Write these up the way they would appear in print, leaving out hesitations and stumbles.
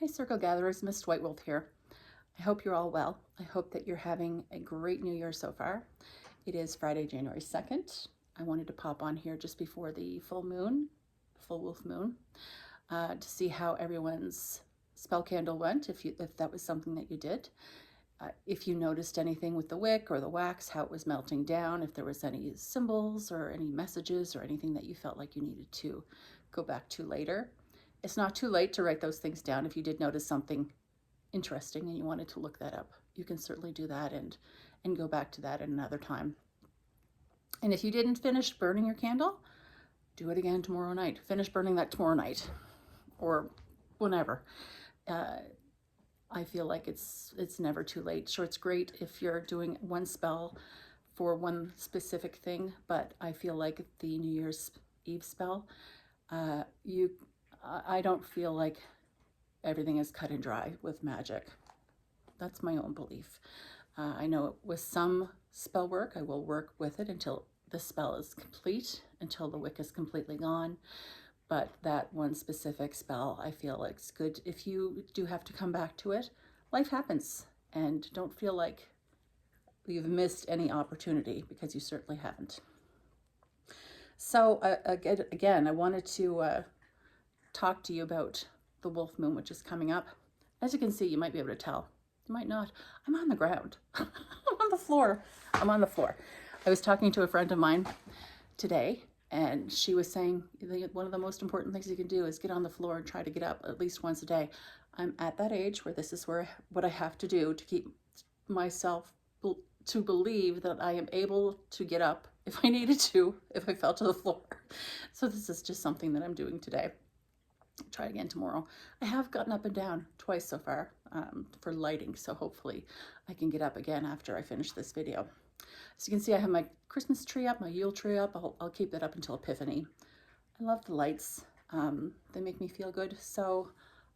Hi, Circle Gatherers. Miss White Wolf here. I hope you're all well. I hope that you're having a great new year so far. It is Friday, January 2nd. I wanted to pop on here just before the full wolf moon, to see how everyone's spell candle went, if that was something that you did. If you noticed anything with the wick or the wax, how it was melting down, if there was any symbols or any messages or anything that you felt like you needed to go back to later. It's not too late to write those things down. If you did notice something interesting and you wanted to look that up, you can certainly do that and go back to that at another time. And if you didn't finish burning your candle, do it again tomorrow night. Finish burning that tomorrow night or whenever. I feel like it's never too late. Sure, it's great if you're doing one spell for one specific thing, but I feel like the New Year's Eve spell, I don't feel like everything is cut and dry with magic. That's my own belief. I know with some spell work, I will work with it until the spell is complete, until the wick is completely gone. But that one specific spell, I feel like it's good. If you do have to come back to it, life happens, and don't feel like you've missed any opportunity, because you certainly haven't. So again, I wanted to talk to you about the wolf moon, which is coming up. As you can see, you might be able to tell. You might not. I'm on the ground. I'm on the floor. I'm on the floor. I was talking to a friend of mine today, and she was saying one of the most important things you can do is get on the floor and try to get up at least once a day. I'm at that age where this is what I have to do to keep myself to believe that I am able to get up if I needed to, if I fell to the floor. So this is just something that I'm doing today. Try again tomorrow. I have gotten up and down twice so far for lighting, so hopefully I can get up again after I finish this video. As you can see, I have my Christmas tree up, my Yule tree up. I'll keep that up until Epiphany. I love the lights. They make me feel good, so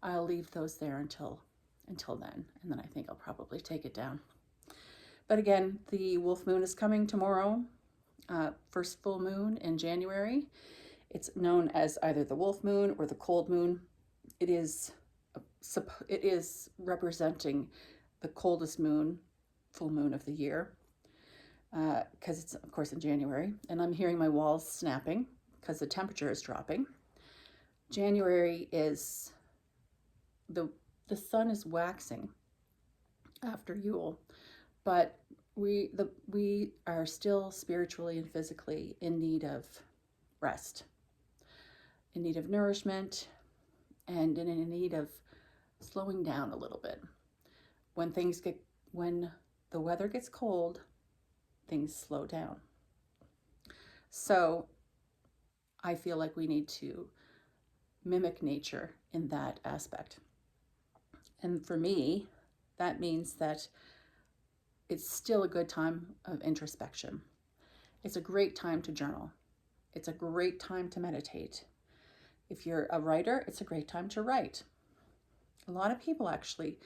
I'll leave those there until then, and then I think I'll probably take it down. But again, the wolf moon is coming tomorrow, first full moon in January. It's known as either the wolf moon or the cold moon. It is representing the coldest moon, full moon of the year, because it's of course in January, and I'm hearing my walls snapping because the temperature is dropping. January is the sun is waxing after Yule, but we are still spiritually and physically in need of rest, in need of nourishment, and in need of slowing down a little bit. When the weather gets cold, things slow down. So I feel like we need to mimic nature in that aspect. And for me, that means that it's still a good time of introspection. It's a great time to journal. It's a great time to meditate. If you're a writer, it's a great time to write. A lot of people actually,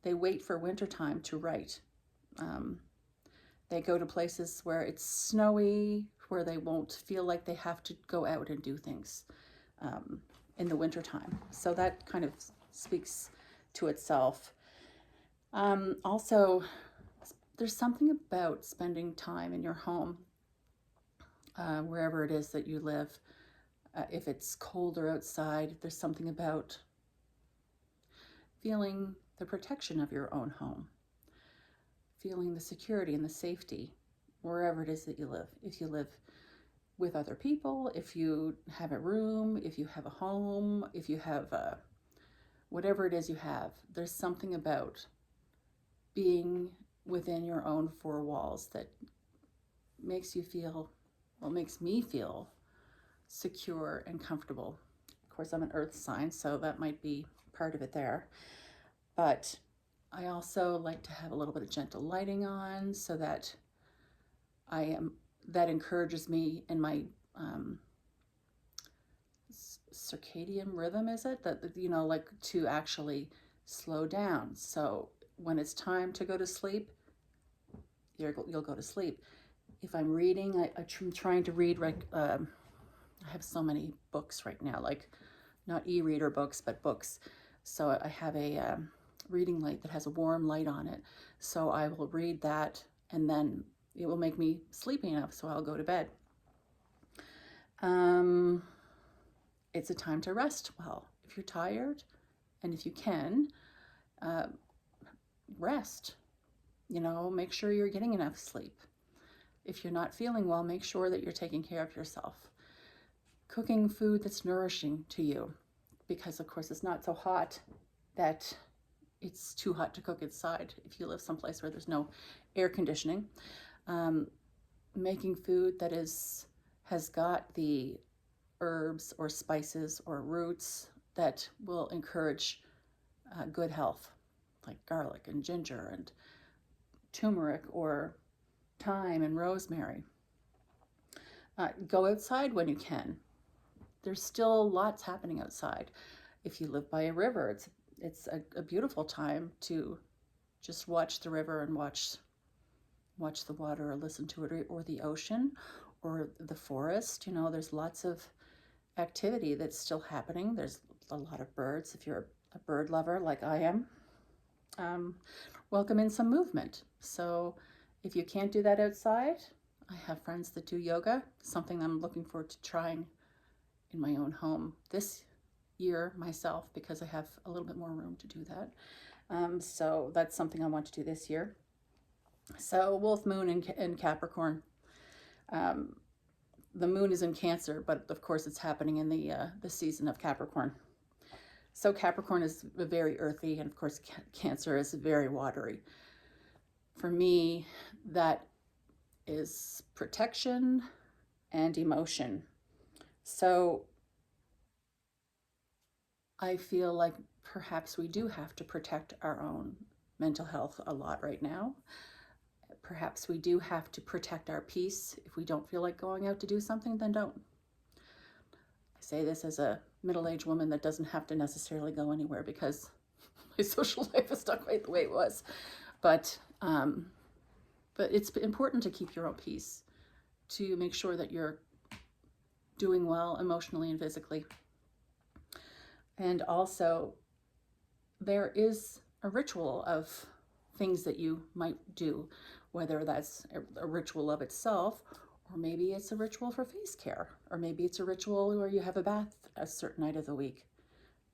they wait for wintertime to write. They go to places where it's snowy, where they won't feel like they have to go out and do things in the wintertime. So that kind of speaks to itself. Also, there's something about spending time in your home, wherever it is that you live. If it's colder outside, there's something about feeling the protection of your own home, feeling the security and the safety wherever it is that you live. If you live with other people, if you have a room, if you have a home, if you have whatever it is you have, there's something about being within your own four walls that makes me feel secure and comfortable. Of course, I'm an earth sign, so that might be part of it there. But I also like to have a little bit of gentle lighting on, so that that encourages me in my circadian rhythm, is it? That, like to actually slow down. So when it's time to go to sleep, you'll go to sleep. If I'm reading, I'm trying to read, I have so many books right now, like not e-reader books, but books. So I have a reading light that has a warm light on it. So I will read that, and then it will make me sleepy enough, so I'll go to bed. It's a time to rest well. If you're tired, and if you can, uh, rest. Make sure you're getting enough sleep. If you're not feeling well, make sure that you're taking care of yourself. Cooking food that's nourishing to you, because of course it's not so hot that it's too hot to cook inside if you live someplace where there's no air conditioning. Making food that has got the herbs or spices or roots that will encourage good health, like garlic and ginger and turmeric or thyme and rosemary. Go outside when you can. There's still lots happening outside. If you live by a river, it's a beautiful time to just watch the river and watch the water, or listen to it, or the ocean, or the forest. There's lots of activity that's still happening. There's a lot of birds. If you're a bird lover like I am, welcome in some movement. So if you can't do that outside, I have friends that do yoga, something I'm looking forward to trying in my own home this year myself, because I have a little bit more room to do that. So that's something I want to do this year. So Wolf Moon in Capricorn. The moon is in Cancer, but of course it's happening in the season of Capricorn. So Capricorn is very earthy, and of course Cancer is very watery. For me, that is protection and emotion. So I feel like perhaps we do have to protect our own mental health a lot right now. Perhaps we do have to protect our peace. If we don't feel like going out to do something, then don't. I say this as a middle-aged woman that doesn't have to necessarily go anywhere, because my social life is not quite the way it was. But it's important to keep your own peace, to make sure that you're doing well emotionally and physically. And also, there is a ritual of things that you might do, whether that's a ritual of itself, or maybe it's a ritual for face care, or maybe it's a ritual where you have a bath a certain night of the week,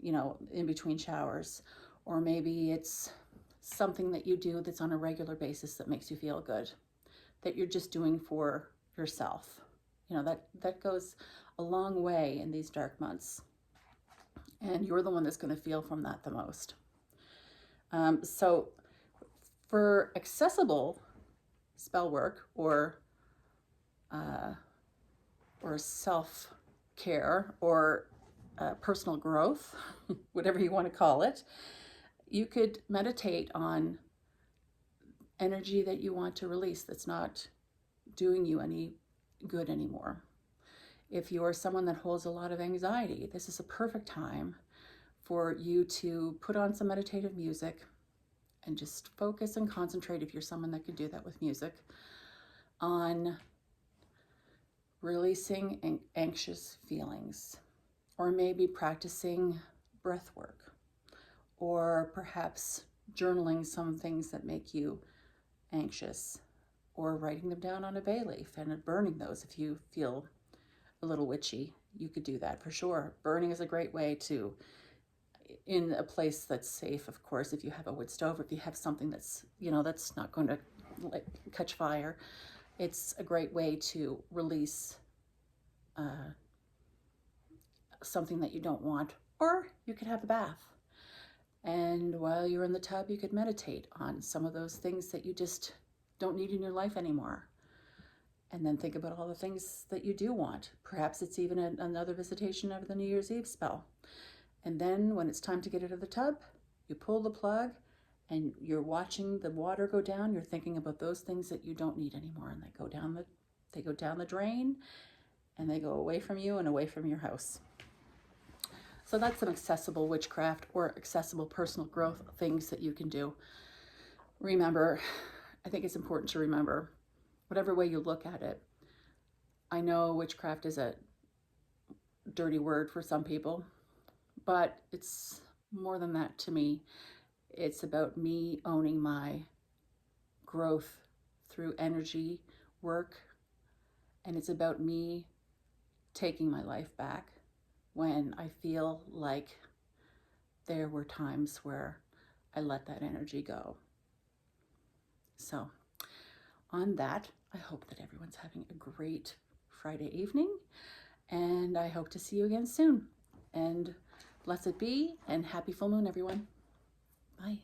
in between showers, or maybe it's something that you do that's on a regular basis that makes you feel good, that you're just doing for yourself. That goes a long way in these dark months, and you're the one that's going to feel from that the most. So for accessible spell work or self-care or personal growth, whatever you want to call it, you could meditate on energy that you want to release that's not doing you any good anymore. If you are someone that holds a lot of anxiety, this is a perfect time for you to put on some meditative music and just focus and concentrate, if you're someone that can do that with music, on releasing anxious feelings, or maybe practicing breath work, or perhaps journaling some things that make you anxious, or writing them down on a bay leaf and burning those. If you feel a little witchy, you could do that for sure. Burning is a great way to, in a place that's safe, of course. If you have a wood stove, if you have something that's that's not going to catch fire, it's a great way to release something that you don't want. Or you could have a bath, and while you're in the tub, you could meditate on some of those things that you just don't need in your life anymore, and then think about all the things that you do want. Perhaps it's even another visitation of the New Year's Eve spell. And then when it's time to get out of the tub, you pull the plug and you're watching the water go down. You're thinking about those things that you don't need anymore, and they go down the drain, and they go away from you and away from your house. So that's some accessible witchcraft or accessible personal growth things that you can do. Remember, I think it's important to remember, whatever way you look at it. I know witchcraft is a dirty word for some people, but it's more than that to me. It's about me owning my growth through energy work, and it's about me taking my life back when I feel like there were times where I let that energy go. So on that, I hope that everyone's having a great Friday evening, and I hope to see you again soon. And blessed be, and happy full moon, everyone. Bye.